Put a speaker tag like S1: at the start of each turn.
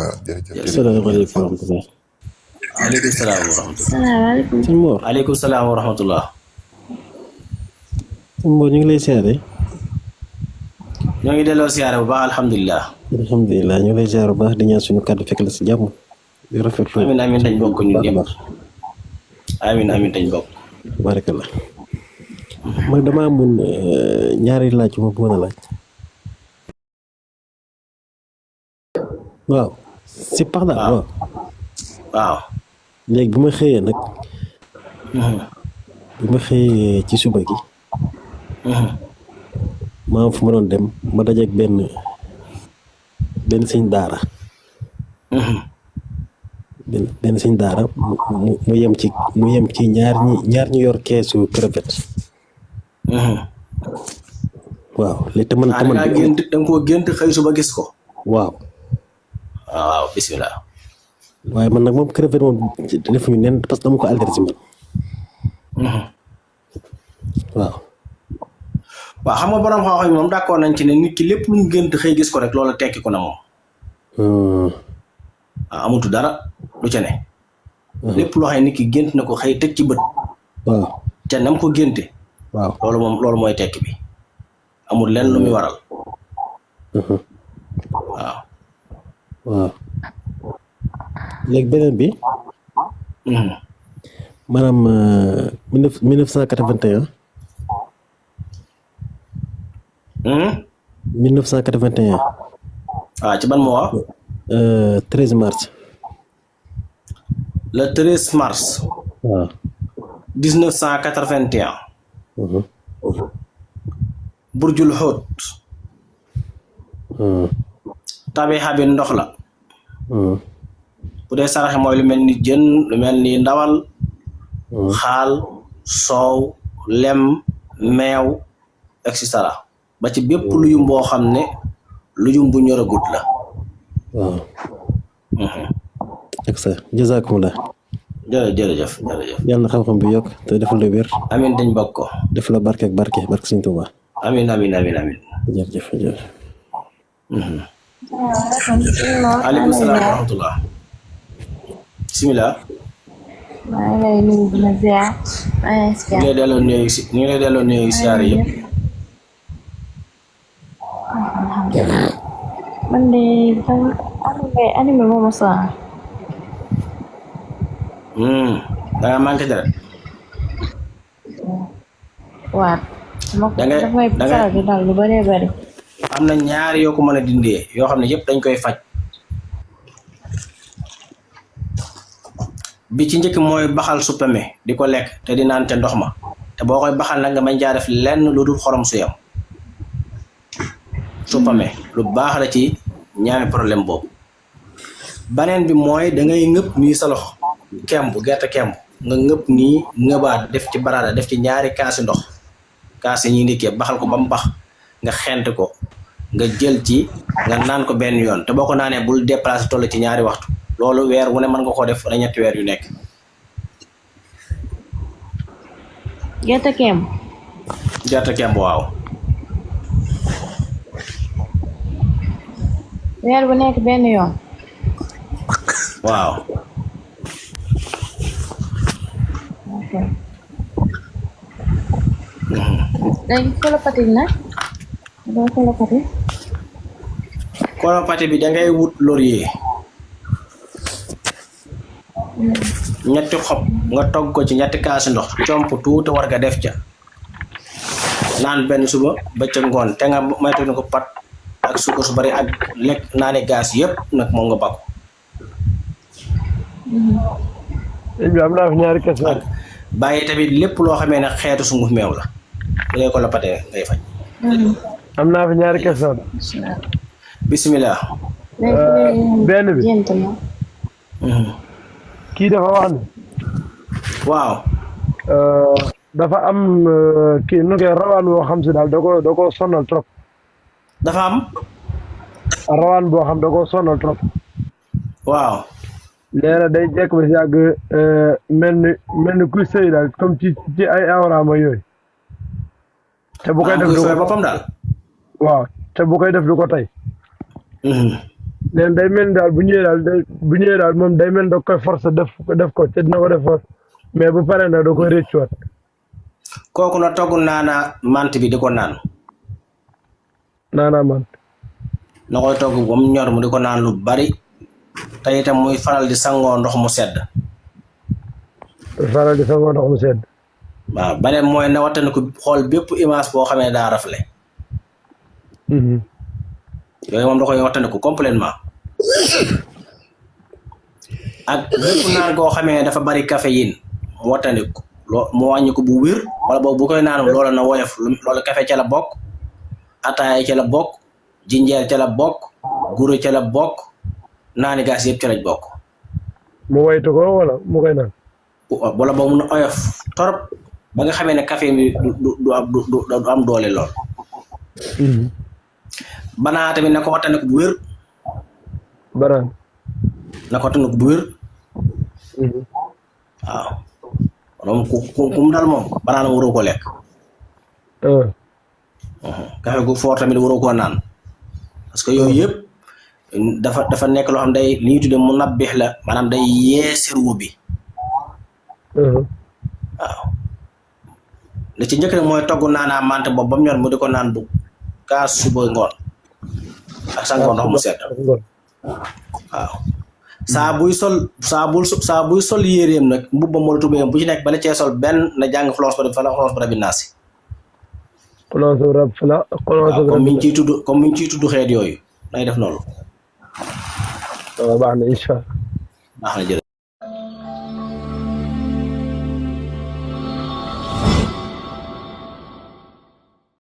S1: rahmatullah jërëjëf.
S2: asalaamaaleykum wa rahmatulah.
S3: aleykum salaam wa rahmatullah.
S4: salaamaaleykum.
S2: sëñ Mor.
S3: aleykum salaam wa rahmatullah.
S2: sëñ Mor ñu ngi lay siyaare.
S3: ñoo ngi delloo siyaare bu baax alhamdulilah.
S2: alhamdulilah ñu ngi lay siyaare bu baax di ñaan suñu kàddu fekk la si jàmm. di rafetlu
S3: amiin amiin dañ bokk ñun ñëpp.
S2: baax
S3: amiin amiin dañ bokk.
S2: barakallah. man dama amoon ñaari laaj yu ma bëggoon a laaj. waaw. si pax daal waaw.
S3: waaw.
S2: léegi bi ma xëyee nag. bi ma xëyee ci suba gi. maa fu ma doon dem ma dajeeg benn sëñ daara. benn sëñ daara mu yem ci ñaar ñu yor keesu crevette. waaw léegi te man
S3: da nga koo gént xëy suba gis ko.
S2: waaw.
S3: waaw bisimilah.
S2: waaye man nag moom crevette moom defuñu nen parce que dama ko allergie man. waaw.
S3: waaw xam nga borom xam-xam yi moom d'accord nañ ci ne nit ki lépp lu mu gént xëy gis ko rek loola tekki ko na moom. waaw amutu dara du ca ne. lépp loo xam ne nit ki gént na ko xëy teg ci bët.
S2: waaw
S3: te nam ko génte.
S2: waaw
S3: loolu mooy tekki bi. amul lenn lu muy waral. waaw.
S2: waaw. léegi beneen bi. maanaam 1981. 1981.
S3: waaw ci ban mois.
S2: 13 mars.
S3: le 13 mars.
S2: waaw.
S3: 1981. burjul xóot. tabixa bi ndox la. bu dee saraxe mooy lu mel ni jën lu mel ni ndawal. xaal soow lem meew et cetera ba ci bépp luyum boo xam ne luyum bu ñoragut la.
S2: waaw. ak sa jazakumullah.
S3: jërëjëf.
S2: yàlla na xam-xam bi yokk te defal la wér.
S3: amiin dañ bokk ko.
S2: def la barke Sëñ Tuubaa.
S3: amiin.
S2: jërëjëf.
S3: aleykum salaam wa rahmatullah. bisimilah.
S4: maa ngi lay nuyu di la ziar.
S3: ñu ngi lay delloo nuyu siyaare yëpp.
S4: man de animé moo ma sonal.
S3: da nga manqué dara.
S4: waaw. dafay
S3: da nga
S4: faral di dal lu bëree bëri.
S3: am na ñaari yoo ko mën a dindee yoo xam ne yëpp dañ koy faj. bi ci njëkk mooy baxal suppame di ko lekk te di naan te ndox ma te boo koy baxal nag nga bañ caa def lenn lu dul xorom su yam. suppame lu baax la ci ñaami problème boobu. baneen bi mooy da ngay ngëpp nii sa loxo gerte kemb nga ngëpp nii ngëbaat def ci baraada def ci ñaari kaasi ndox kaasi ñi ndikkee baxal ko ba mu bax nga xent ko nga jël ci nga naan ko benn yoon te boo ko naanee bul déplacé toll ci ñaari waxtu. loolu weer wu ne mën nga koo def wala ñetti weer yu nekk.
S4: gerte kemb.
S3: gerte kemb waaw.
S4: weer bu nekk benn yoon.
S3: waaw.
S4: ok. léegi colopathie nag. doo colopathie.
S3: colopathie bi da ngay wut laurier. ñetti xob nga togg ko ci ñetti kaasi ndox comp tuuti war nga def ca naan benn suba ba ca ngoon te nga maytu ni ko pat ak suukar su bari ak lekk naani gaas yëpp nag moom nga bakku.
S5: am naa fi ñaari question.
S3: bàyyi tamit lépp loo xamee ne xeetu sunguf meew la bu dee colopathie ngay faj.
S5: am naa fi ñaari question.
S3: bisimilah.
S5: benn bi. kii dafa wax ne.
S3: waaw.
S5: dafa am kii nu koy rawaan boo xam si daal da ko sonal trop.
S3: dafa am.
S5: rawaan boo xam da ko sonal trop.
S3: waaw.
S5: léegi day jekk ba si yàgg mel ni kuy sëy daal comme ci ay awraama yooyu. te bu koy def du ko
S3: boppam daal.
S5: waaw te bu koy def du ko tey. leen day mel ni daal bu ñëwee daal moom day mel da koy force def ko te dina ko def force mais bu paree nag da koy réccuwaat.
S3: kooku na togg naana mant bi di ko naan.
S5: naanaa man.
S3: na koy togg ba mu ñor mu di ko naan lu bari te itam muy faral di sangoo ndox mu sedd.
S5: faral di sangoo ndox mu sedd.
S3: waaw beneen mooy na wattandi ko xool bépp image boo xamee daa rafle. yooyu moom da koy wattandi ko complètement ak bépp naan koo xamee dafa bari caféine mu wattandi ko mu wàññi ko bu wér wala boobu bu koy naan loola na woyof loolu café ca la bokk ataaya ca la bokk jinjeer ca la bokk guro ca la bokk naani gaas yëpp ca lañ bokk.
S5: mu waytu ko wala mu koy naan.
S3: wala boobu mun a oyof torop ba nga xamee ne café bi du am doole lool. banaa tamit na ko wattandiku bu wér.
S5: banaan.
S3: na ko wattandiku bu wér. waaw. moom ku mu dal moom banaan waroo ko lekk. café gu fort tamit waroo koo naan parce que yooyu yëpp dafa nekk loo xam day li ñuy tuddee mu nabbix la maanaam day yee cerveau bi. waaw. li ci njëkk rek mooy togg naanaa mante boobu ba mu ñor mu di ko naan bu kaas suba ngoon ak sangoo ndox mu sedd. waaw. saa buy sol yéreem nag mbubbam wala tubéyam bu ci nekk bala cee sol benn na jàng xulóos ba rabbi naasi. comme mi ngi ciy tudd xeet yooyu nay def noonu.
S5: baax na incha allah.
S3: baax na jërëjëf.